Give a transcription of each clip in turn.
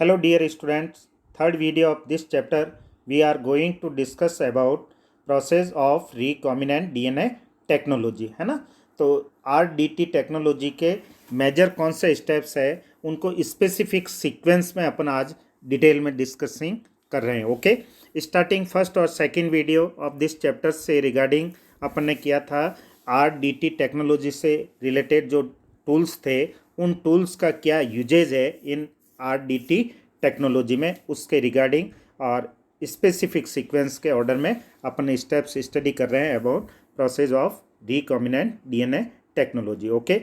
Hello dear students, third video of this chapter we are going to discuss about process of recombinant DNA technology है ना। तो RDT technology के major कौन से steps है उनको स्पेसिफिक सीक्वेंस में अपन आज डिटेल में डिस्कसिंग कर रहे हैं। ओके, स्टार्टिंग फर्स्ट और second video of this chapter से रिगार्डिंग अपन ने किया था RDT टेक्नोलॉजी से रिलेटेड जो टूल्स थे उन टूल्स का क्या यूजेज है इन RDT टेक्नोलॉजी में, उसके रिगार्डिंग और स्पेसिफिक सीक्वेंस के ऑर्डर में अपन स्टेप्स स्टडी कर रहे हैं about process of recombinant DNA technology. Okay,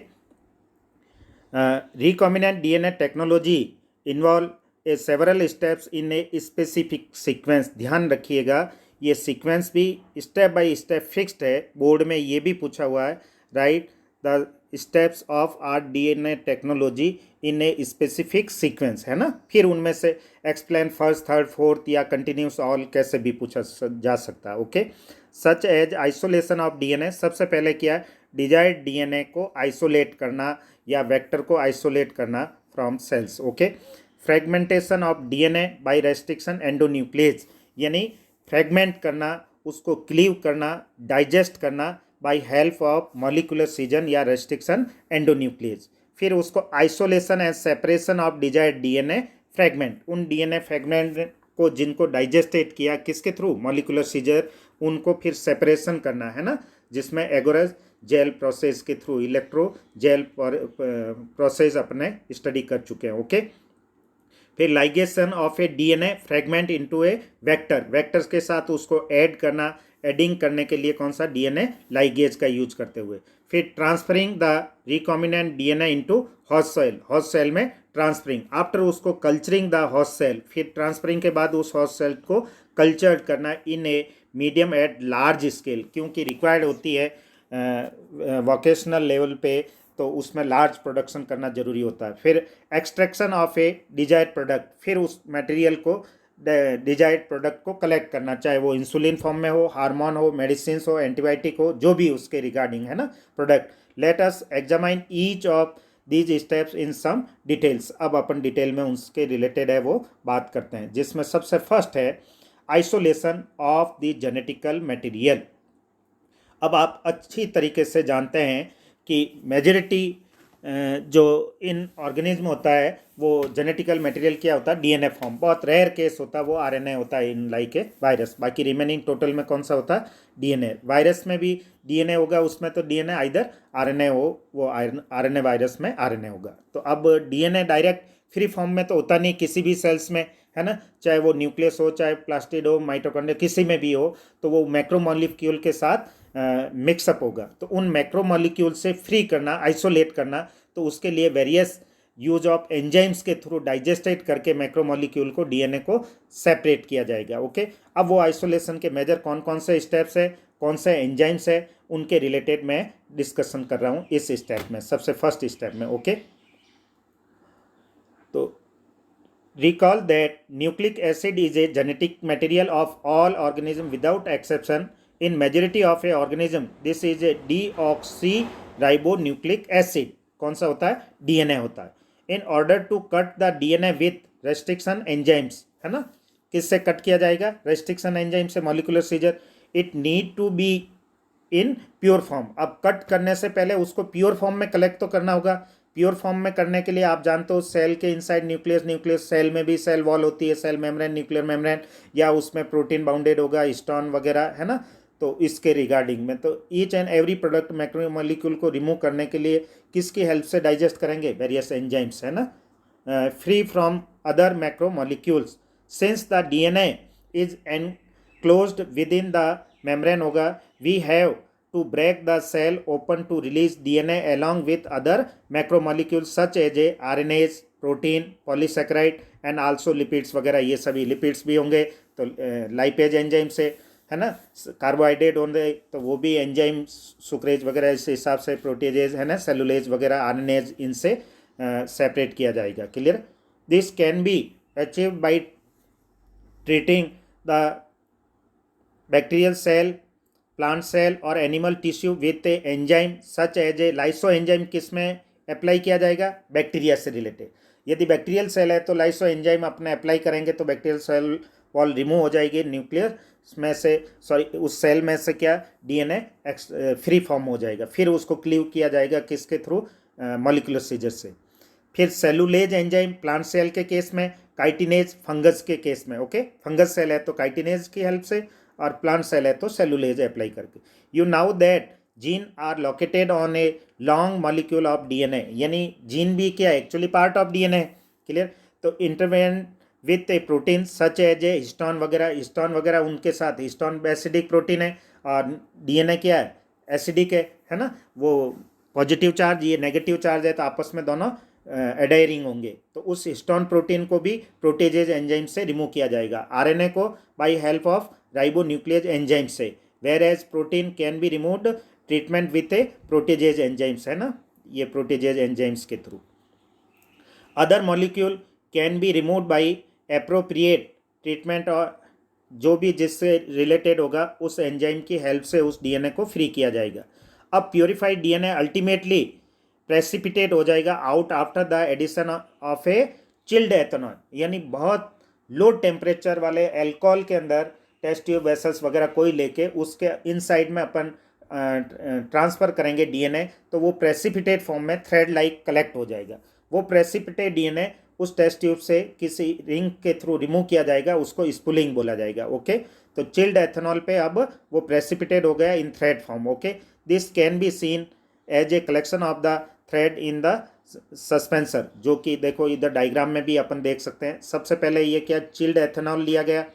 recombinant DNA technology involve several steps in a specific sequence. ध्यान रखिएगा ये सीक्वेंस भी स्टेप बाय स्टेप फिक्स्ड है, बोर्ड में ये भी पूछा हुआ है, right the steps of RDNA technology in a specific sequence, है ना। फिर उनमें से एक्सप्लेन फर्स्ट थर्ड फोर्थ या कंटिन्यूस ऑल कैसे भी पूछा जा सकता है। Okay, such as isolation of DNA। सबसे पहले क्या है, डिजायर्ड DNA को आइसोलेट करना या वेक्टर को आइसोलेट करना from cells. Okay, fragmentation of DNA by restriction endonuclease, यानी फ्रेगमेंट करना, उसको क्लीव करना, डाइजेस्ट करना बाय हेल्प ऑफ मॉलिक्यूलर सीजन या रेस्ट्रिक्शन एंडोन्यूक्लियस। फिर उसको isolation and separation of desired DNA fragment, उन DNA फ्रेगमेंट को जिनको डाइजेस्टेड किया किसके थ्रू, मॉलिक्यूलर सीजर, उनको फिर सेपरेशन करना है ना, जिसमें एगोरस जेल प्रोसेस के थ्रू, इलेक्ट्रो जेल प्रोसेस अपने स्टडी कर चुके हैं। ओके, फिर ligation of A DNA fragment into A vector, vectors के साथ उसको ऐड करना, एडिंग करने के लिए कौन सा DNA लाइगेज का यूज करते हुए। फिर transferring the recombinant DNA into host cell, host cell में ट्रांसफरिंग, आफ्टर उसको कल्चरिंग द होस्ट सेल, फिर ट्रांसफरिंग के बाद उस होस्ट सेल को कल्चर्ड करना in a medium at large scale, क्योंकि रिक्वायर्ड होती है वोकेशनल लेवल पे, तो उसमें लार्ज प्रोडक्शन करना जरूरी होता है। फिर extraction of A desired product, फिर उस मटेरियल को डिजायर्ड प्रोडक्ट को कलेक्ट करना, चाहे वो इंसुलिन फॉर्म में हो, हार्मोन हो, मेडिसिन हो, एंटीबायोटिक हो, जो भी उसके रिगार्डिंग है ना product. Let us examine each of these steps in some details. अब अपन डिटेल में उसके रिलेटेड है वो बात करते हैं, जिसमें सबसे फर्स्ट है isolation of the genetical material. अब आप अच्छी तरीके से जानते हैं कि मेजॉरिटी जो इन ऑर्गेनिज्म होता है वो जेनेटिकल मटेरियल क्या होता है, DNA फॉर्म। बहुत रेयर केस होता है वो RNA होता है इन लाइक ए वायरस, बाकी रिमेनिंग टोटल में कौन सा होता है, DNA। वायरस में भी DNA होगा, उसमें तो DNA आइदर RNA हो, वो RNA वायरस में RNA होगा। तो अब DNA डायरेक्ट फ्री फॉर्म में तो होता नहीं किसी भी सेल्स में, है ना, चाहे वो न्यूक्लियस हो, चाहे प्लास्टिड हो, माइटोकॉन्ड्रिया, किसी में भी हो, तो वो मैक्रोमोलिक्यूल के साथ मिक्सअप होगा। तो उन मैक्रोमोलिक्यूल से फ्री करना, आइसोलेट करना, तो उसके लिए वेरियस यूज ऑफ एंजाइम्स के थ्रू डाइजेस्टेड करके मैक्रोमोलिक्यूल को, DNA को सेपरेट किया जाएगा। ओके, अब वो आइसोलेशन के मेजर कौन कौन से स्टेप्स है, कौन से एंजाइम्स है, उनके रिलेटेड मैं डिस्कशन कर रहा हूँ इस स्टेप में, सबसे फर्स्ट स्टेप में। ओके, तो recall that nucleic acid is a genetic material of all organisms without exception. In majority of a organism this is a deoxyribonucleic acid। कौन सा होता है, DNA होता है। In order to cut the DNA with restriction enzymes, है ना, किससे cut किया जाएगा, रेस्ट्रिक्शन एंजाइम से, molecular scissor. It need to be in pure form. अब कट करने से पहले उसको प्योर फॉर्म में कलेक्ट तो करना होगा। प्योर फॉर्म में करने के लिए आप जानते हो सेल के इनसाइड न्यूक्लियस, न्यूक्लियस सेल में भी सेल वॉल होती है, सेल मेम्ब्रेन, न्यूक्लियर मेम्ब्रेन, या उसमें प्रोटीन बाउंडेड होगा, स्टोन वगैरह, है ना। तो इसके रिगार्डिंग में तो each and every product macromolecule को रिमूव करने के लिए किसकी हेल्प से डाइजेस्ट करेंगे, वेरियस एंजाइम्स, है ना, free from other macromolecules. Since the DNA is enclosed within the membrane होगा, we have to break the cell open to release DNA along with other macromolecules such as a RNAs, protein, polysaccharide and also lipids वगैरह। ये सभी lipids भी होंगे तो lipase enzyme से, है ना, कार्बोहाइड्रेट होंगे तो वो भी एंजाइम, सुक्रेज वगैरह, इस हिसाब से प्रोटीजेज, है ना, सेलुलेज वगैरह, RNAs, इनसे सेपरेट किया जाएगा। Clear, this can be achieve by treating the bacterial cell, plant cell और animal tissue with enzyme such as a lysozyme. किस में अप्लाई किया जाएगा, बैक्टीरिया से रिलेटेड। यदि बैक्टीरियल सेल है तो लाइसो एंजाइम अपने अप्लाई करेंगे तो बैक्टीरियल सेल वॉल रिमूव हो जाएगी, न्यूक्लियर में से सॉरी उस सेल में से क्या डीएनए फ्री फॉर्म हो जाएगा। फिर उसको क्लीव किया जाएगा किसके थ्रू, मॉलिक्यूलर सीजर से। फिर सेलुलेज एंजाइम प्लांट सेल के केस में, काइटिनेज फंगस के केस में। ओके, फंगस सेल है तो काइटिनेज की हेल्प से और प्लांट सेल है तो सेलुलेज अप्लाई करके। You now that gene are located on a long molecule of DNA, यानी जीन भी क्या actually part of DNA, clear. तो intervene with a protein such as a histone वगैरह उनके साथ, हिस्टोन एसिडिक प्रोटीन है और डीएनए क्या है, एसिडिक है ना। वो पॉजिटिव चार्ज, ये नेगेटिव चार्ज है, तो आपस में दोनों एडायरिंग होंगे। तो उस हिस्टोन प्रोटीन को भी प्रोटेजेज एंजाइम से रिमूव किया जाएगा, आरएनए को by help of ribonuclease enzyme से। Whereas protein can be removed treatment with a protease enzymes, है ना, ये प्रोटेजेज एंजाइम्स के through. Other molecule can be removed by appropriate treatment, और जो भी जिससे रिलेटेड होगा उस एंजाइम की हेल्प से उस डीएनए को फ्री किया जाएगा। अब प्योरीफाइड डीएनए अल्टीमेटली प्रेसिपिटेट हो जाएगा out after the addition of a chilled ethanol, यानी बहुत लो टेम्परेचर वाले अल्कोहल के अंदर टेस्ट ट्यूब वेसल्स वगैरह कोई लेके उसके इनसाइड में अपन ट्रांसफ़र करेंगे डीएनए, तो वो प्रेसिपिटेट फॉर्म में थ्रेड लाइक कलेक्ट हो जाएगा। वो प्रेसिपिटेट डीएनए उस टेस्ट ट्यूब से किसी रिंग के थ्रू रिमूव किया जाएगा, उसको स्पूलिंग बोला जाएगा। ओके, तो चिल्ड एथेनॉल पे अब वो प्रेसिपिटेट हो गया in thread form. Okay, this can be seen as a collection of the thread in the suspensor, जो कि देखो इधर डायग्राम में भी अपन देख सकते हैं। सबसे पहले ये क्या, चिल्ड एथेनॉल लिया गया,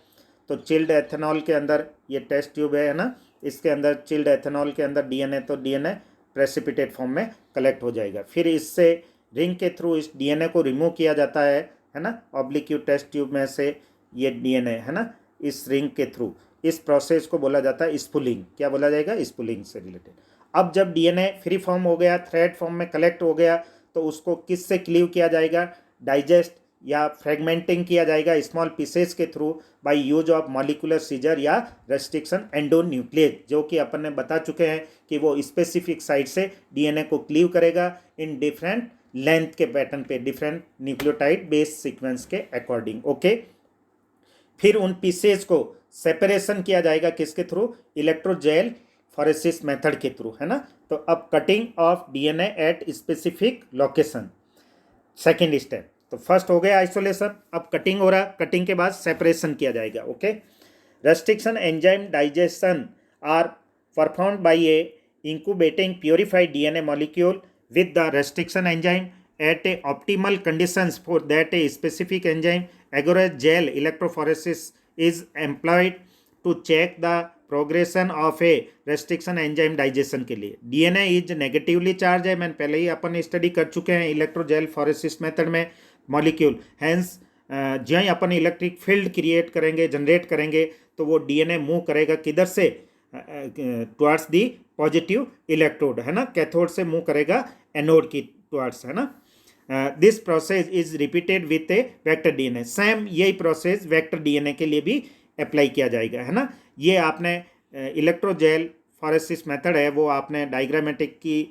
तो चिल्ड एथेनॉल के अंदर ये टेस्ट ट्यूब है ना, इसके अंदर चिल्ड एथेनॉल के अंदर डीएनए, तो डीएनए प्रेसिपिटेट फॉर्म में कलेक्ट हो जाएगा। फिर इससे रिंग के थ्रू इस डीएनए को रिमूव किया जाता है ना, ऑब्लिक्यू टेस्ट ट्यूब में से ये डीएनए, है ना, इस रिंग के थ्रू। इस प्रोसेस को बोला जाता है स्पूलिंग। क्या बोला जाएगा, स्पूलिंग से रिलेटेड। अब जब डीएनए फ्री फॉर्म हो गया, थ्रेड फॉर्म में कलेक्ट हो गया, तो उसको किस से क्लीव किया जाएगा, डाइजेस्ट या फ्रेगमेंटिंग किया जाएगा स्मॉल पीसेस के through by use of molecular scissor या रेस्ट्रिक्शन एंडोन्यूक्लिएज, जो कि अपन ने बता चुके हैं कि वो स्पेसिफिक साइट से डीएनए को क्लीव करेगा इन डिफरेंट लेंथ के पैटर्न पे, डिफरेंट न्यूक्लियोटाइड बेस सीक्वेंस के अकॉर्डिंग। ओके, फिर उन पीसेज को सेपरेशन किया जाएगा किसके थ्रू, इलेक्ट्रोजेल फॉरेसिस मेथड के थ्रू, है ना। तो अब cutting of DNA at specific location, second step. तो फर्स्ट हो गया आइसोलेशन, अब कटिंग हो रहा, कटिंग के बाद सेपरेशन किया जाएगा। Okay, restriction enzyme digestion are performed by a incubating purified DNA molecule with the restriction enzyme at a optimal conditions for that a specific enzyme agarose gel electrophoresis is employed to check the progression of a restriction enzyme digestion के लिए। DNA is negatively charge है, मैंने पहले ही अपन study कर चुके हैं इलेक्ट्रोजेल फॉरेसिस method में molecule. Hence ज्यों ही अपन इलेक्ट्रिक फील्ड क्रिएट करेंगे, जनरेट करेंगे, तो वो डीएनए मूव करेगा किधर से, टुवर्ड्स दी पॉजिटिव इलेक्ट्रोड, है ना, कैथोड से मूव करेगा एनोड की टुवर्ड्स, है ना। This process is repeated with A vector DNA. Same यही प्रोसेस वेक्टर डीएनए के लिए भी अप्लाई किया जाएगा, है ना। ये आपने इलेक्ट्रोजेल फॉरेसिस मेथड है वो आपने डायग्रामेटिकली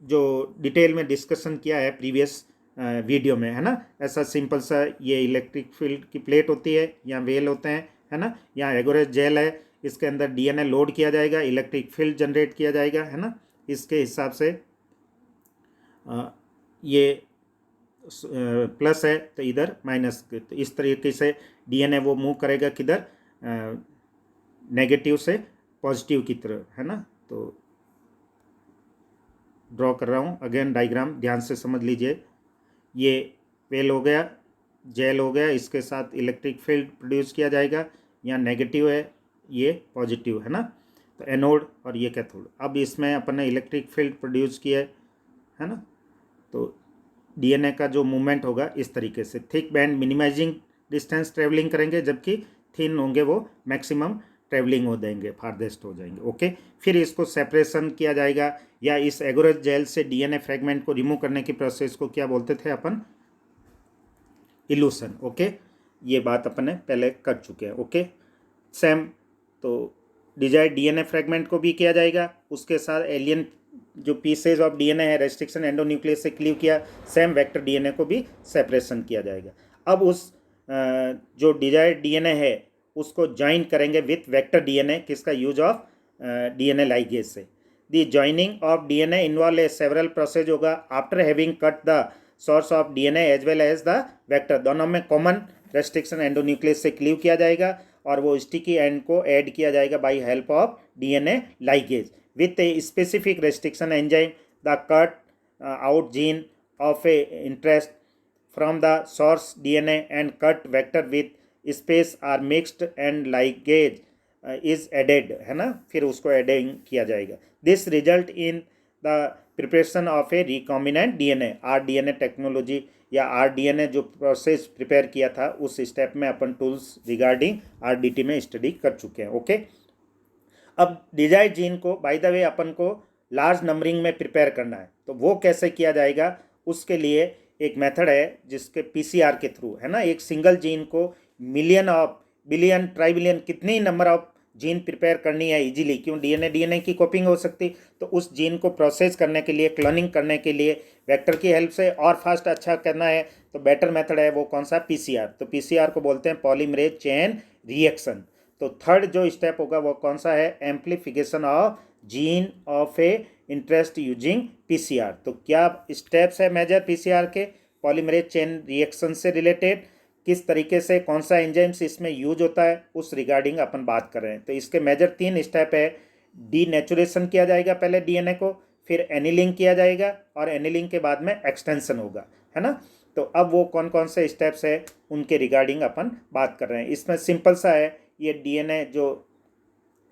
जो डिटेल में डिस्कशन किया है प्रीवियस वीडियो में, है ना। ऐसा सिंपल सा ये इलेक्ट्रिक फील्ड की प्लेट होती है, यहाँ वेल होते हैं, है ना, यहाँ एगोरेज जेल है, इसके अंदर डीएनए लोड किया जाएगा, इलेक्ट्रिक फील्ड जनरेट किया जाएगा, है ना। इसके हिसाब से ये प्लस है तो इधर माइनस, तो इस तरीके से डीएनए वो मूव करेगा किधर, नेगेटिव से पॉजिटिव की तरफ, है ना। तो ड्रॉ कर रहा हूँ अगेन डायग्राम, ध्यान से समझ लीजिए। ये वेल हो गया, जेल हो गया, इसके साथ इलेक्ट्रिक फील्ड प्रोड्यूस किया जाएगा, यहाँ नेगेटिव है, ये पॉजिटिव, है ना, तो एनोड और ये कैथोड। अब इसमें अपन ने इलेक्ट्रिक फील्ड प्रोड्यूस किया है ना, तो डीएनए का जो मूवमेंट होगा इस तरीके से, thick band minimizing distance travelling करेंगे, जबकि थिन होंगे वो मैक्सिमम ट्रेवलिंग हो जाएंगे, फारदेस्ट हो जाएंगे। ओके, फिर इसको सेपरेशन किया जाएगा, या इस एगोरेज जेल से डीएनए फ्रेगमेंट को रिमूव करने की प्रोसेस को क्या बोलते थे अपन, इल्यूशन। ओके, ये बात अपन ने पहले कर चुके हैं। ओके, सेम तो डिजायर्ड डीएनए फ्रेगमेंट को भी किया जाएगा, उसके साथ एलियन जो पीसेज ऑफ डीएनए है रेस्ट्रिक्शन एंडोन्यूक्लियस से क्लीव किया, सेम वेक्टर डीएनए को भी सेपरेशन किया जाएगा। अब उस जो डिजायर्ड डीएनए है उसको ज्वाइन करेंगे विथ वेक्टर डीएनए, किसका यूज ऑफ डीएनए लाइगेज से। The joining of DNA involve a several process होगा after having cut the source of DNA as well as the vector, दोनों में कॉमन रेस्ट्रिक्शन एंडोन्यूक्लियस से cleave किया जाएगा और वो स्टिकी एंड को ऐड किया जाएगा by help of DNA ligase with a specific restriction enzyme. The cut out gene of a interest from the source DNA and cut vector with space are mixed and ligase is added, है ना, फिर उसको adding किया जाएगा। This result in the preparation of a recombinant DNA। RDNA technology या RDNA जो process prepare किया था उस स्टेप में अपन टूल्स रिगार्डिंग RDT में स्टडी कर चुके हैं। ओके, अब डिजायर्ड जीन को बाय द वे अपन को लार्ज नंबरिंग में प्रिपेयर करना है, तो वो कैसे किया जाएगा, उसके लिए एक मेथड है जिसके पीसीआर के थ्रू, है ना, एक सिंगल जीन को मिलियन ऑफ बिलियन ट्राइबिलियन कितनी नंबर ऑफ जीन प्रिपेयर करनी है इजीली, क्यों डीएनए की कॉपिंग हो सकती, तो उस जीन को प्रोसेस करने के लिए, क्लोनिंग करने के लिए वेक्टर की हेल्प से और फास्ट अच्छा करना है तो बेटर मेथड है वो कौन सा, पीसीआर। तो पीसीआर को बोलते हैं पॉलीमरेज चेन रिएक्शन। तो थर्ड जो स्टेप होगा वो कौन सा है, amplification of gene of a interest using PCR. तो क्या स्टेप्स है मेजर पीसीआर के, पॉलीमरेज चेन रिएक्शन से रिलेटेड, किस तरीके से कौन सा एंजाइम्स इसमें यूज होता है उस रिगार्डिंग अपन बात कर रहे हैं। तो इसके मेजर 3 स्टेप है, डीनेचुरेशन किया जाएगा पहले डीएनए को, फिर एनिलिंग किया जाएगा और एनिलिंग के बाद में एक्सटेंशन होगा, है ना। तो अब वो कौन कौन से स्टेप्स है उनके रिगार्डिंग अपन बात कर रहे हैं। इसमें सिंपल सा है, ये डीएनए जो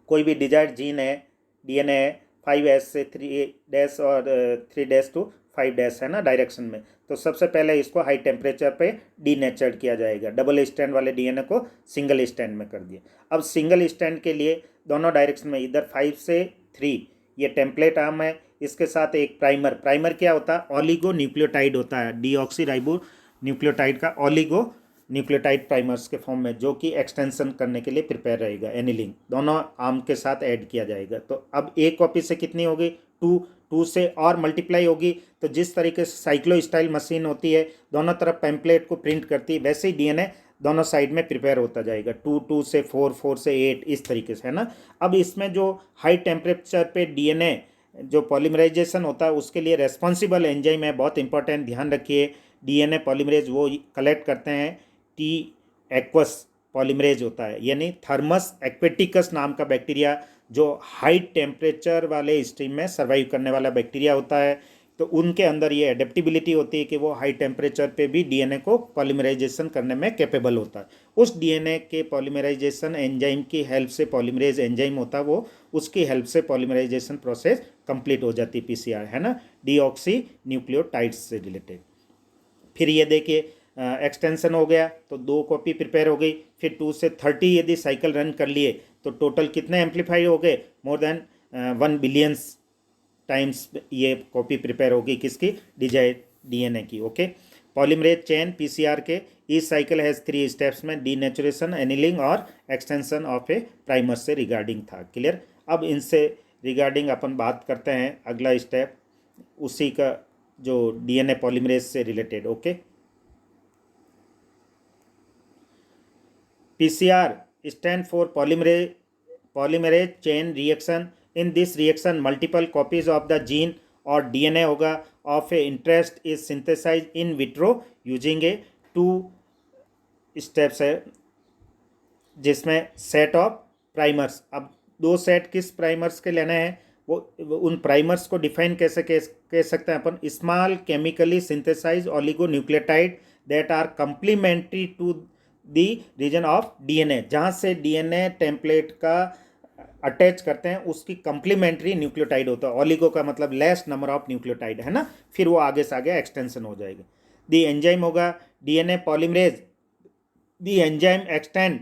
कोई भी डिजायर्ड जीन है, डीएनए है 5S से 3' और 3' to 5' है ना डायरेक्शन में, तो सबसे पहले इसको हाई टेम्परेचर पे डीनेचर्ड किया जाएगा, डबल स्टैंड वाले डीएनए को सिंगल स्टैंड में कर दिया। अब सिंगल स्टैंड के लिए दोनों डायरेक्शन में इधर 5 से 3 ये टेम्पलेट आर्म है, इसके साथ एक प्राइमर क्या होता है, ऑलिगो न्यूक्लियोटाइड होता है, डीऑक्सीराइबो न्यूक्लियोटाइड का ऑलिगो न्यूक्लियोटाइड प्राइमर्स के फॉर्म में, जो कि एक्सटेंशन करने के लिए प्रिपेयर रहेगा। एनिलिंग दोनों आर्म के साथ ऐड किया जाएगा। तो अब एक कॉपी से कितनी होगी, 2 से और मल्टीप्लाई होगी। तो जिस तरीके से साइक्लो स्टाइल मशीन होती है दोनों तरफ पैम्पलेट को प्रिंट करती है, वैसे ही डीएनए दोनों साइड में प्रिपेयर होता जाएगा, 2 से 4, 4 से 8 इस तरीके से, है ना। अब इसमें जो हाई टेम्परेचर पे डीएनए जो पॉलीमराइजेशन होता है उसके लिए रेस्पॉन्सिबल एंजाइम है, बहुत इंपॉर्टेंट, ध्यान रखिए। डीएनए पॉलीमरेज वो कलेक्ट करते हैं, टी एक्वस पॉलीमरेज होता है, यानी थर्मस एक्वेटिकस नाम का बैक्टीरिया जो हाई टेम्परेचर वाले स्ट्रीम में सर्वाइव करने वाला बैक्टीरिया होता है। तो उनके अंदर ये एडेप्टिबिलिटी होती है कि वो हाई टेम्परेचर पे भी डीएनए को पॉलीमराइजेशन करने में कैपेबल होता है। उस डीएनए के पॉलीमराइजेशन एंजाइम की हेल्प से, पॉलीमरेज एंजाइम होता है वो, उसकी हेल्प से पॉलीमराइजेशन प्रोसेस कंप्लीट हो जाती है पीसीआर, है ना, डीऑक्सी न्यूक्लियोटाइड्स से रिलेटेड। फिर ये देखिए एक्सटेंशन हो गया तो 2 कॉपी प्रिपेयर हो गई, फिर 2 से 30 यदि साइकिल रन कर लिए तो टोटल कितने एम्पलीफाई हो गए, मोर देन 1 बिलियंस टाइम्स ये कॉपी प्रिपेयर होगी किसकी, डिजायर्ड डीएनए की। ओके, पॉलीमरेज चेन पीसीआर के ईच साइकिल हैज़ 3 स्टेप्स में डीनेचुरेशन, एनिलिंग और एक्सटेंशन ऑफ ए प्राइमर से रिगार्डिंग था, क्लियर। अब इनसे रिगार्डिंग अपन बात करते हैं, अगला स्टेप उसी का जो डीएनए पॉलीमरेज से related. Okay, PCR stand for polymerase chain reaction. In this reaction, multiple copies of the gene और DNA होगा of a interest is synthesized in vitro using a 2 steps है, जिसमें सेट ऑफ प्राइमर्स। अब 2 set किस primers के लेने हैं, वो उन प्राइमर्स को डिफाइन कैसे कह सकते हैं अपन, small chemically synthesize oligonucleotide that are complementary to the region of DNA, जहाँ से डीएनए टेम्पलेट का अटैच करते हैं उसकी कंप्लीमेंट्री न्यूक्लियोटाइड होता है। ऑलिगो का मतलब लेस नंबर ऑफ न्यूक्लियोटाइड, है ना, फिर वो आगे से आगे एक्सटेंशन हो जाएगा। दी एंजाइम होगा DNA polymerase, the enzyme extend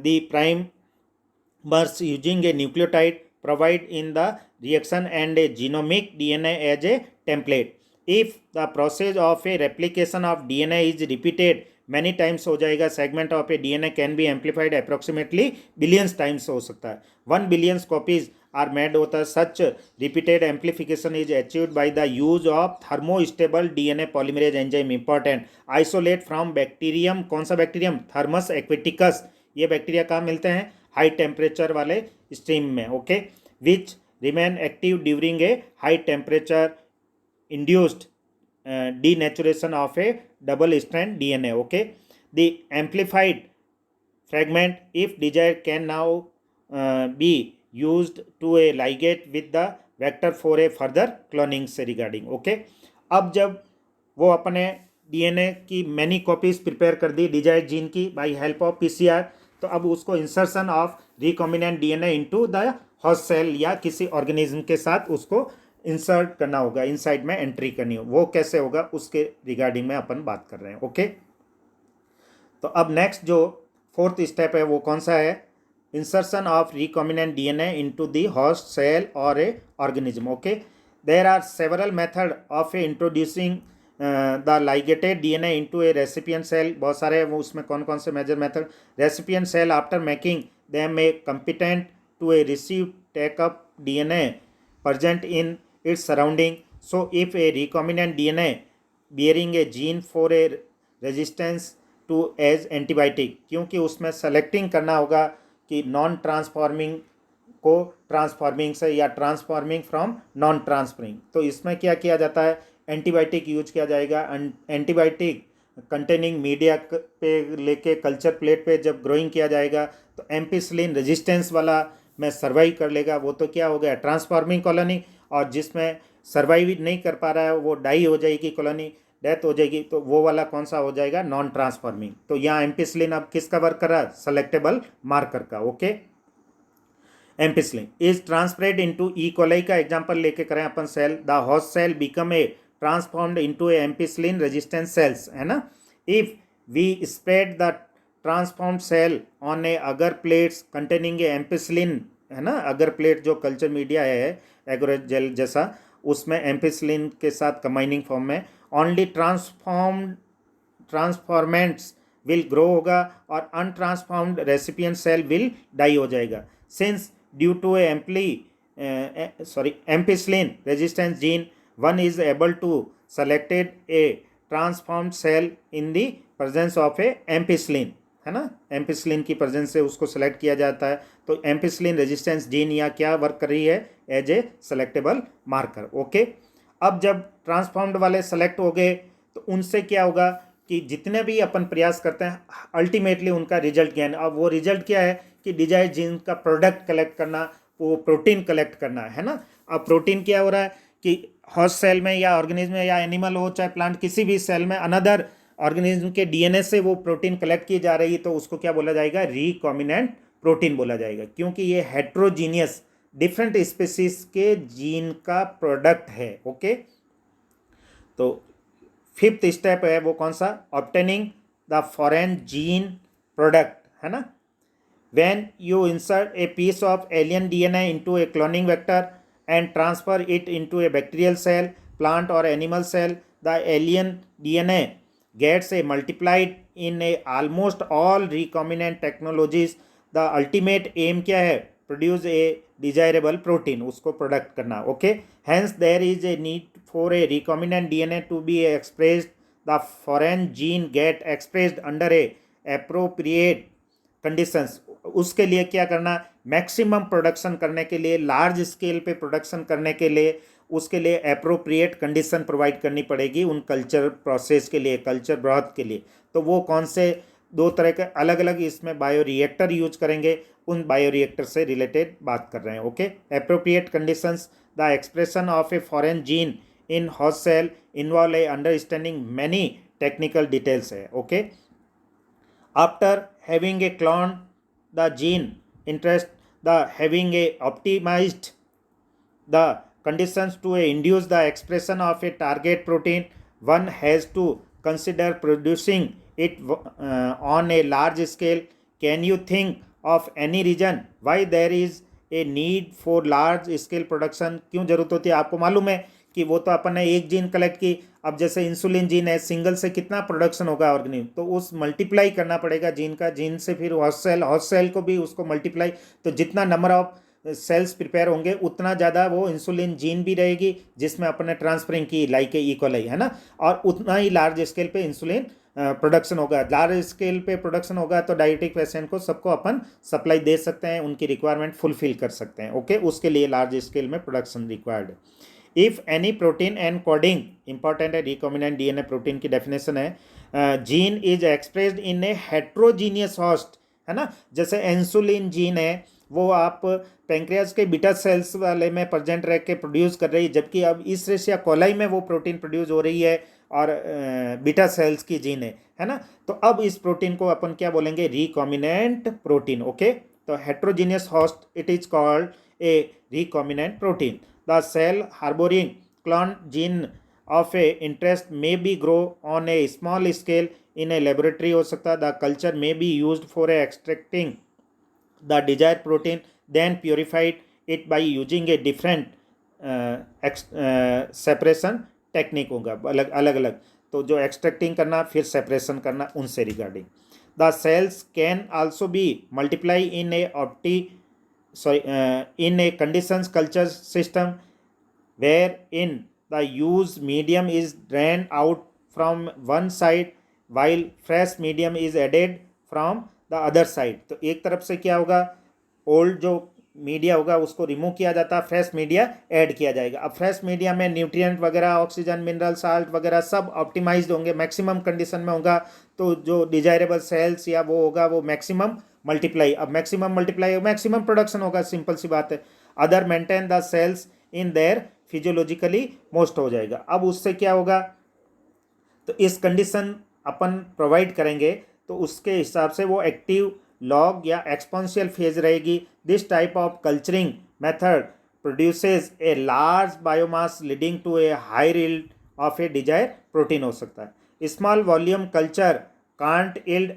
the primers using a nucleotide provide in the reaction and a genomic DNA as a template. If the process of a replication of DNA is repeated many times हो जाएगा, segment of a DNA can be amplified approximately billions times हो सकता है। 1 billions copies are made होता है, such repeated amplification is achieved by the use of thermostable DNA polymerase enzyme important isolate from bacterium, कौन सा bacterium, Thermus aquaticus, ये bacteria कहाँ मिलते हैं, हाई टेम्परेचर वाले स्ट्रीम में, okay, which remain active during a high temperature induced denaturation of a double strand DNA. Okay, the amplified fragment, if desired, can now be used to a ligate with the vector for a further cloning से regarding. Okay, अब जब वो अपने DNA की many copies prepare कर दी desired gene की by help of PCR, तो अब उसको insertion of recombinant DNA into the host cell या किसी ऑर्गेनिज्म के साथ उसको इंसर्ट करना होगा, इनसाइड में एंट्री करनी हो, वो कैसे होगा उसके रिगार्डिंग में अपन बात कर रहे हैं। ओके, तो अब नेक्स्ट जो फोर्थ स्टेप है वो कौन सा है, insertion of recombinant DNA into the host cell और a organism. Okay, there are several method of a introducing the ligated DNA into a recipient cell, बहुत सारे हैं वो, उसमें कौन कौन से major method, recipient cell after making them a competent to a receive take up DNA present in its surrounding. So if a recombinant DNA bearing a gene for a resistance to as antibiotic, क्योंकि उसमें selecting करना होगा कि non transforming को transforming से या transforming from non transforming, तो इसमें क्या किया जाता है, एंटीबायोटिक यूज किया जाएगा। एंटीबायोटिक कंटेनिंग मीडिया पे लेके कल्चर प्लेट पे जब ग्रोइंग किया जाएगा तो एम्पिसिलिन रेजिस्टेंस वाला में सर्वाइव कर लेगा, वो तो क्या हो गया, ट्रांसफॉर्मिंग कॉलोनी, और जिसमें सर्वाइव नहीं कर पा रहा है वो डाई हो जाएगी कॉलोनी, डेथ हो जाएगी, तो वो वाला कौन सा हो जाएगा, नॉन ट्रांसफॉर्मिंग। तो यहाँ एम्पिसिलिन अब किसका वर्क कर रहा है, सेलेक्टेबल मार्कर का। ओके, एम्पिसिलिन इज ट्रांसप्रेड इनटू ई कोलाई का एग्जांपल लेके करें अपन, cell the host cell become a transformed into a ampicillin resistant cells, है ना। If we spread the transformed cell on a agar plates containing A ampicillin, है ना, अगर प्लेट जो कल्चर मीडिया है एगोरेट जेल जैसा, उसमें एम्पिसिलिन के साथ कंबाइनिंग फॉर्म में ओनली ट्रांसफॉर्मेंट्स विल ग्रो होगा और untransformed recipient cell will die हो जाएगा। Since due to a ampicillin resistance gene one is able to selected a transformed cell in the presence of a ampicillin, है ना, ampicillin की presence से उसको select किया जाता है। तो एम्पिसिलिन रेजिस्टेंस जीन या क्या वर्क कर रही है, as a selectable marker. Okay, अब जब ट्रांसफॉर्म्ड वाले सेलेक्ट हो गए तो उनसे क्या होगा कि जितने भी अपन प्रयास करते हैं अल्टीमेटली उनका रिजल्ट क्या है, अब वो रिजल्ट क्या है कि डिजायर्ड जीन का प्रोडक्ट कलेक्ट करना, वो प्रोटीन कलेक्ट करना, है ना। अब प्रोटीन क्या हो रहा है कि होस्ट सेल में या ऑर्गेनिज्म में या एनिमल हो चाहे प्लांट, किसी भी सेल में अनदर ऑर्गेनिज्म के डीएनए से वो प्रोटीन कलेक्ट की जा रही है, तो उसको क्या बोला जाएगा, रिकॉम्बिनेंट प्रोटीन बोला जाएगा, क्योंकि ये हेट्रोजीनियस डिफरेंट स्पीसीज के जीन का प्रोडक्ट है। ओके, तो फिफ्थ स्टेप है वो कौन सा, obtaining the foreign gene product, है ना। When you insert a piece of alien DNA into a cloning vector and transfer it into a bacterial cell, plant or animal cell, the alien DNA gets a multiplied in a almost all recombinant technologies. The ultimate aim क्या है, produce a desirable protein, उसको product करना। okay, hence there is a need for a recombinant DNA to be expressed. The foreign gene get expressed under a appropriate conditions, उसके लिए क्या करना, maximum production करने के लिए, लार्ज स्केल पे प्रोडक्शन करने के लिए उसके लिए एप्रोप्रिएट कंडीशन प्रोवाइड करनी पड़ेगी उन कल्चर प्रोसेस के लिए, कल्चर ब्रॉथ के लिए। तो वो कौन से दो तरह के अलग अलग इसमें बायो रिएक्टर यूज करेंगे, उन बायो रिएक्टर से रिलेटेड बात कर रहे हैं। Okay, appropriate conditions, the expression of a foreign gene in host cell involve a understanding many technical details है। Okay, after having a clone the gene interest, the having a optimized the conditions to induce the expression of a target protein, one has to consider producing it on a large scale. Can you think of any reason why there is a need for large scale production? क्यों जरूरत होती है, आपको मालूम है कि वो तो अपन ने एक जीन कलेक्ट की, अब जैसे इंसुलिन जीन है, सिंगल से कितना प्रोडक्शन होगा ऑर्गेनिज्म, तो उस मल्टीप्लाई करना पड़ेगा जीन का, जीन से फिर होस्ट सेल को भी उसको मल्टीप्लाई, तो जितना नंबर ऑफ सेल्स प्रिपेयर होंगे उतना ज़्यादा वो इंसुलिन जीन भी रहेगी जिसमें अपने ट्रांसफरिंग की लाइक इक्वलाई है ना, और उतना ही लार्ज स्केल पे इंसुलिन प्रोडक्शन होगा। लार्ज स्केल पे प्रोडक्शन होगा तो डायबिटिक पेशेंट को सबको अपन सप्लाई दे सकते हैं, उनकी रिक्वायरमेंट फुलफिल कर सकते हैं। ओके, उसके लिए लार्ज स्केल में प्रोडक्शन रिक्वायर्ड है। If any protein and coding, important है, रिकॉम्बिनेंट डीएनए प्रोटीन की डेफिनेशन है, gene is expressed in A heterogeneous host, है ना, जैसे इंसुलिन जीन है वो आप पेंक्रियाज के बीटा सेल्स वाले में प्रेजेंट रह के प्रोड्यूस कर रही है, जबकि अब इस रेशिया कोलाई में वो प्रोटीन प्रोड्यूस हो रही है और बीटा सेल्स की जीन है ना। तो अब इस प्रोटीन को अपन क्या बोलेंगे, रिकॉम्बिनेंट प्रोटीन। ओके, तो heterogeneous host it is called a recombinant protein. The cell harbouring clone gene of a interest may be grow on a small scale in a laboratory हो सकता है। The culture may be used for a extracting the desired protein, then purified it by using a different separation technique होगा, अलग अलग। तो जो extracting करना फिर सेपरेशन करना, उनसे regarding. The cells can also be multiply in A in a conditions culture system wherein the used medium is drained out from one side while fresh medium is added from the other side. तो एक तरफ से क्या होगा, old जो media होगा उसको remove किया जाता है, फ्रेश मीडिया ऐड किया जाएगा। अब फ्रेश मीडिया में न्यूट्रिएंट वगैरह, ऑक्सीजन, मिनरल, साल्ट वगैरह सब ऑप्टिमाइज्ड होंगे, मैक्सिमम कंडीशन में होगा। तो जो डिजायरेबल सेल्स या वो होगा वो मैक्सिमम मल्टीप्लाई, अब मैक्सिमम मल्टीप्लाई मैक्सिमम प्रोडक्शन होगा, सिंपल सी बात है। Other maintain the cells in their physiologically most हो जाएगा। अब उससे क्या होगा, तो इस कंडीशन अपन प्रोवाइड करेंगे तो उसके हिसाब से वो एक्टिव लॉग या एक्सपोनेंशियल फेज रहेगी। This type of culturing method produces a large biomass leading to a high yield of a desire protein हो सकता है। Small volume culture can't yield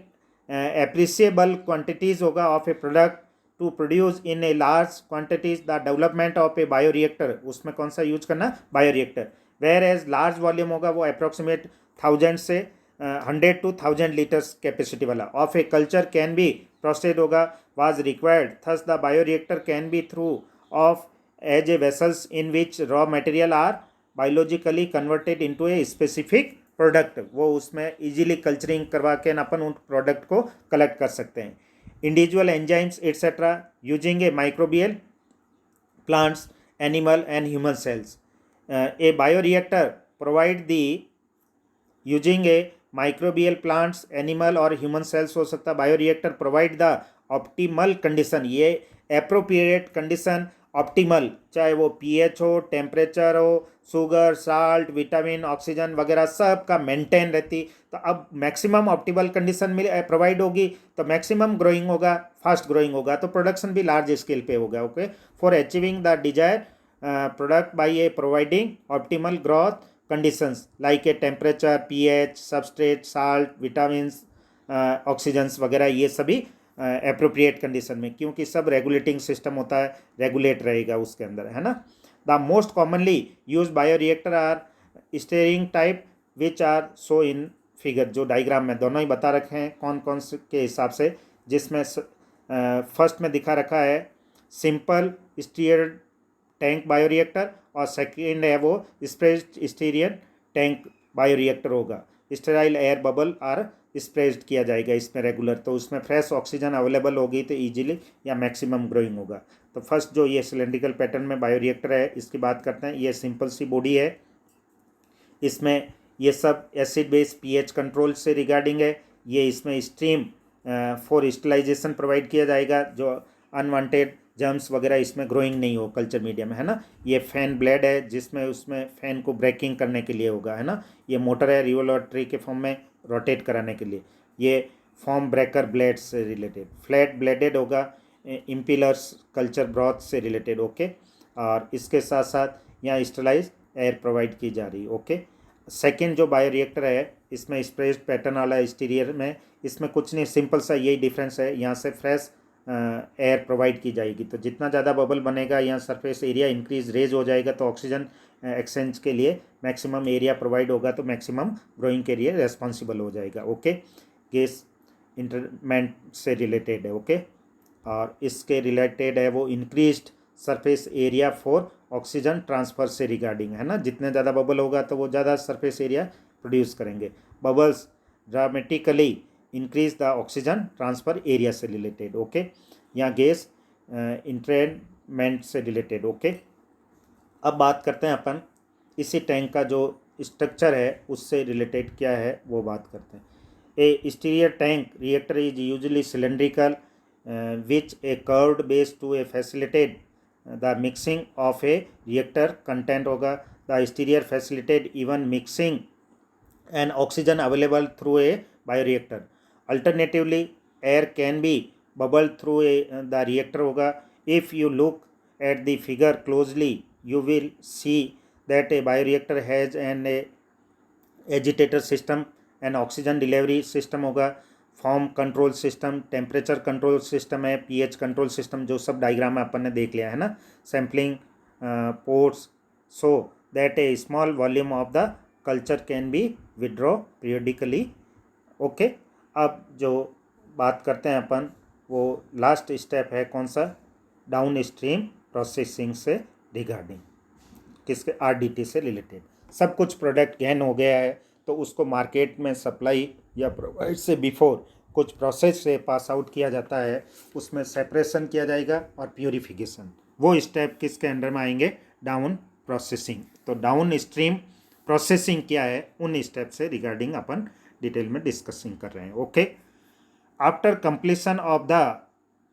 appreciable quantities होगा of a product to produce in a large quantities. The development of a bioreactor, उसमें कौन सा use करना, bioreactor. Where as large volume होगा वो अप्रोक्सीमेट 1000 से 100 to 1000 लीटर्स कैपेसिटी वाला of a culture can be processed होगा was required. Thus the bioreactor can be through of as a vessels in which raw material are biologically converted into a specific product. वो उसमें easily culturing करवा के अपन उन product को collect कर सकते हैं। Individual enzymes etcetera using A microbial plants, animal and human cells. A bioreactor provide the using A microbial plants, animal और ह्यूमन सेल्स हो सकता है। Bioreactor provide the optimal condition, ये एप्रोप्रिएट कंडीशन ऑप्टिमल, चाहे वो पीएच हो, temperature हो, sugar, salt, vitamin, oxygen वगैरह सब का मेंटेन रहती। तो अब मैक्सिमम ऑप्टिमल कंडीशन मिल प्रोवाइड होगी तो मैक्सिमम ग्रोइंग होगा, फास्ट ग्रोइंग होगा, तो प्रोडक्शन भी लार्ज स्केल पे होगा। Okay, for achieving the desire product by A providing optimal growth conditions like a temperature, pH, substrate, salt, vitamins, oxygens वगैरह, ये सभी अप्रोप्रिएट कंडीशन में, क्योंकि सब रेगुलेटिंग सिस्टम होता है, रेगुलेट रहेगा उसके अंदर, है ना। The most commonly use bioreactor are stirring type which are shown in figure, जो डायग्राम में दोनों ही बता रखे हैं कौन कौन से के हिसाब से, जिसमें फर्स्ट में दिखा रखा है सिंपल स्टीयर टैंक बायोरिएक्टर और सेकेंड है वो स्प्रेस्ड स्टीरियन टैंक बायोरिएक्टर होगा। स्टेराइल एयर बबल आर स्प्रेस्ड किया जाएगा इसमें रेगुलर, तो उसमें फ्रेश ऑक्सीजन अवेलेबल होगी तो इजीली या मैक्सिमम ग्रोइंग होगा। तो फर्स्ट जो ये सिलेंड्रिकल पैटर्न में बायोरिएक्टर है इसकी बात करते हैं। ये सिंपल सी बॉडी है, इसमें ये सब एसिड बेस पीएच कंट्रोल से रिगार्डिंग है। ये इसमें स्ट्रीम फॉर स्टेलाइजेशन प्रोवाइड किया जाएगा, जो अनवांटेड जर्म्स वगैरह इसमें ग्रोइंग नहीं हो कल्चर मीडिया में, है ना। ये फैन ब्लेड है जिसमें उसमें फैन को ब्रेकिंग करने के लिए होगा, है ना। ये मोटर है रिवोल्यूटरी के फॉर्म में रोटेट कराने के लिए। ये फॉर्म ब्रेकर ब्लेड से रिलेटेड, फ्लैट ब्लेडेड होगा, इम्पिलर्स कल्चर ब्रॉथ से रिलेटेड। ओके, और इसके साथ साथ यहाँ स्टेलाइज एयर प्रोवाइड की जा रही। ओके, सेकेंड जो बायोरिएक्टर है इसमें स्प्रेस्ड पैटर्न वाला एक्सटीरियर में, इसमें कुछ नहीं, सिंपल सा यही डिफरेंस है, यहाँ से फ्रेश एयर प्रोवाइड की जाएगी। तो जितना ज़्यादा बबल बनेगा यहाँ सरफेस एरिया इंक्रीज रेज हो जाएगा, तो ऑक्सीजन एक्सचेंज के लिए मैक्सिमम एरिया प्रोवाइड होगा, तो मैक्सिमम ग्रोइंग के लिए रेस्पॉन्सिबल हो जाएगा। ओके, गैस इंटरमेंट से रिलेटेड है। ओके, और इसके रिलेटेड है वो increased surface area for oxygen transfer से रिगार्डिंग, है ना। जितने ज़्यादा बबल होगा तो वो ज़्यादा सरफेस एरिया प्रोड्यूस करेंगे। Bubbles dramatically increase the oxygen transfer area से रिलेटेड, ओके। या गैस इंट्रेनमेंट से रिलेटेड, ओके। अब बात करते हैं अपन इसी टैंक का जो स्ट्रक्चर है उससे रिलेटेड क्या है वो बात करते हैं। A stirrer tank reactor is usually cylindrical which a curved base to a facilitate the mixing of a reactor content होगा। the exterior facilitate even mixing and oxygen available through a bioreactor। alternatively air can be bubbled through the reactor होगा। if you look at the figure closely you will see that a bioreactor has an agitator system and oxygen delivery system होगा। Form control system, temperature control system है, pH control system, जो सब diagram में अपन ने देख लिया है ना। Sampling ports so that A small volume of the culture can B withdraw periodically, okay. अब जो बात करते हैं अपन वो लास्ट स्टेप है कौन सा, डाउन स्ट्रीम प्रोसेसिंग से रिगार्डिंग, किसके, आरडीटी से रिलेटेड। सब कुछ प्रोडक्ट गैन हो गया है तो उसको मार्केट में सप्लाई या प्रोवाइड से बिफोर कुछ प्रोसेस से पास आउट किया जाता है, उसमें सेपरेशन किया जाएगा और प्यूरिफिकेशन। वो स्टेप किसके अंडर में आएंगे, डाउन प्रोसेसिंग। तो डाउन स्ट्रीम प्रोसेसिंग क्या है उन स्टेप से रिगार्डिंग अपन डिटेल में डिस्कसिंग कर रहे हैं, okay. After completion of the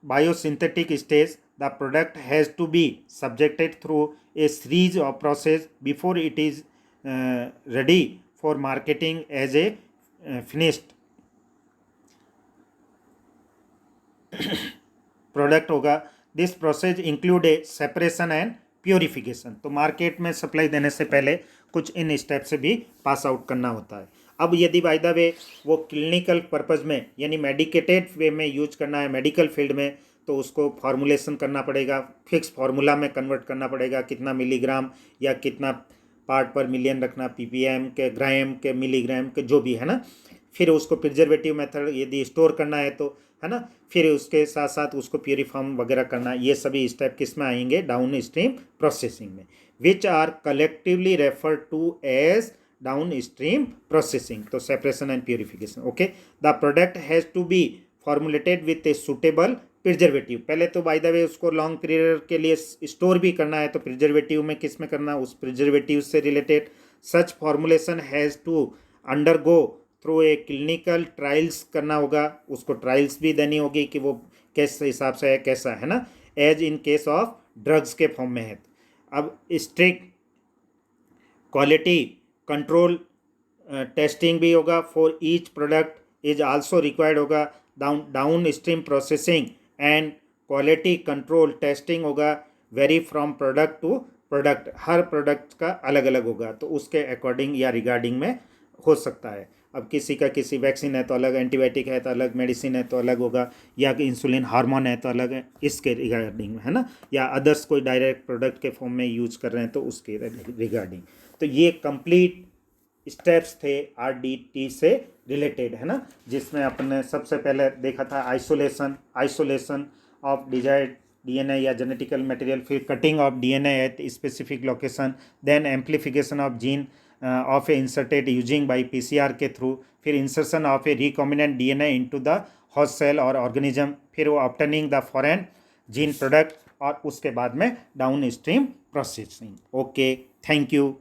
biosynthetic stage the product has to be subjected through a series of process before it is ready for marketing as a finished product होगा। This process include a separation and purification. तो market में supply देने से पहले कुछ in step से भी pass out करना होता है। अब यदि बाय द वे वो क्लिनिकल पर्पज़ में यानी मेडिकेटेड वे में यूज करना है मेडिकल फील्ड में, तो उसको फॉर्मुलेशन करना पड़ेगा, फिक्स फार्मूला में कन्वर्ट करना पड़ेगा, कितना मिलीग्राम या कितना पार्ट पर मिलियन रखना, पीपीएम के, ग्राम के, मिलीग्राम के, जो भी है ना। फिर उसको प्रिजर्वेटिव मेथड यदि स्टोर करना है तो, है ना। फिर उसके साथ साथ उसको प्यूरीफॉर्म वगैरह करना, ये सभी स्टेप किस में आएंगे, डाउन स्ट्रीम प्रोसेसिंग में, which are collectively refer to as downstream processing. तो separation and purification, okay. The product has to be formulated with a suitable preservative. पहले तो बाय द वे उसको लॉन्ग पीरियड के लिए store भी करना है तो प्रिजर्वेटिव में किस में करना, उस प्रिजर्वेटिव से related. Such formulation has to undergo through a clinical trials करना होगा, उसको ट्रायल्स भी देनी होगी कि वो किस हिसाब से है, कैसा है ना, as in case of drugs के फॉर्म में है। अब स्ट्रिक्ट क्वालिटी कंट्रोल टेस्टिंग भी होगा for each product is also required होगा। Downstream processing and quality control testing होगा, vary from product to product, हर प्रोडक्ट का अलग अलग होगा तो उसके अकॉर्डिंग या रिगार्डिंग में हो सकता है। अब किसी का किसी वैक्सीन है तो अलग, एंटीबायोटिक है तो अलग, मेडिसिन है तो अलग होगा, या इंसुलिन हार्मोन है तो अलग है, इसके रिगार्डिंग, है ना। या अदर्स कोई डायरेक्ट प्रोडक्ट के फॉर्म में यूज कर रहे हैं तो उसके रिगार्डिंग। तो ये कंप्लीट स्टेप्स थे आरडीटी से रिलेटेड, है ना, जिसमें अपने सबसे पहले देखा था आइसोलेशन ऑफ डिजायर्ड डीएनए या जेनेटिकल मटेरियल, फिर cutting of DNA at specific location, then amplification of gene of a inserted using by PCR के थ्रू, फिर insertion of a recombinant DNA into the host cell और organism, फिर वो obtaining the foreign gene product, और उसके बाद में down stream processing. Okay, thank you.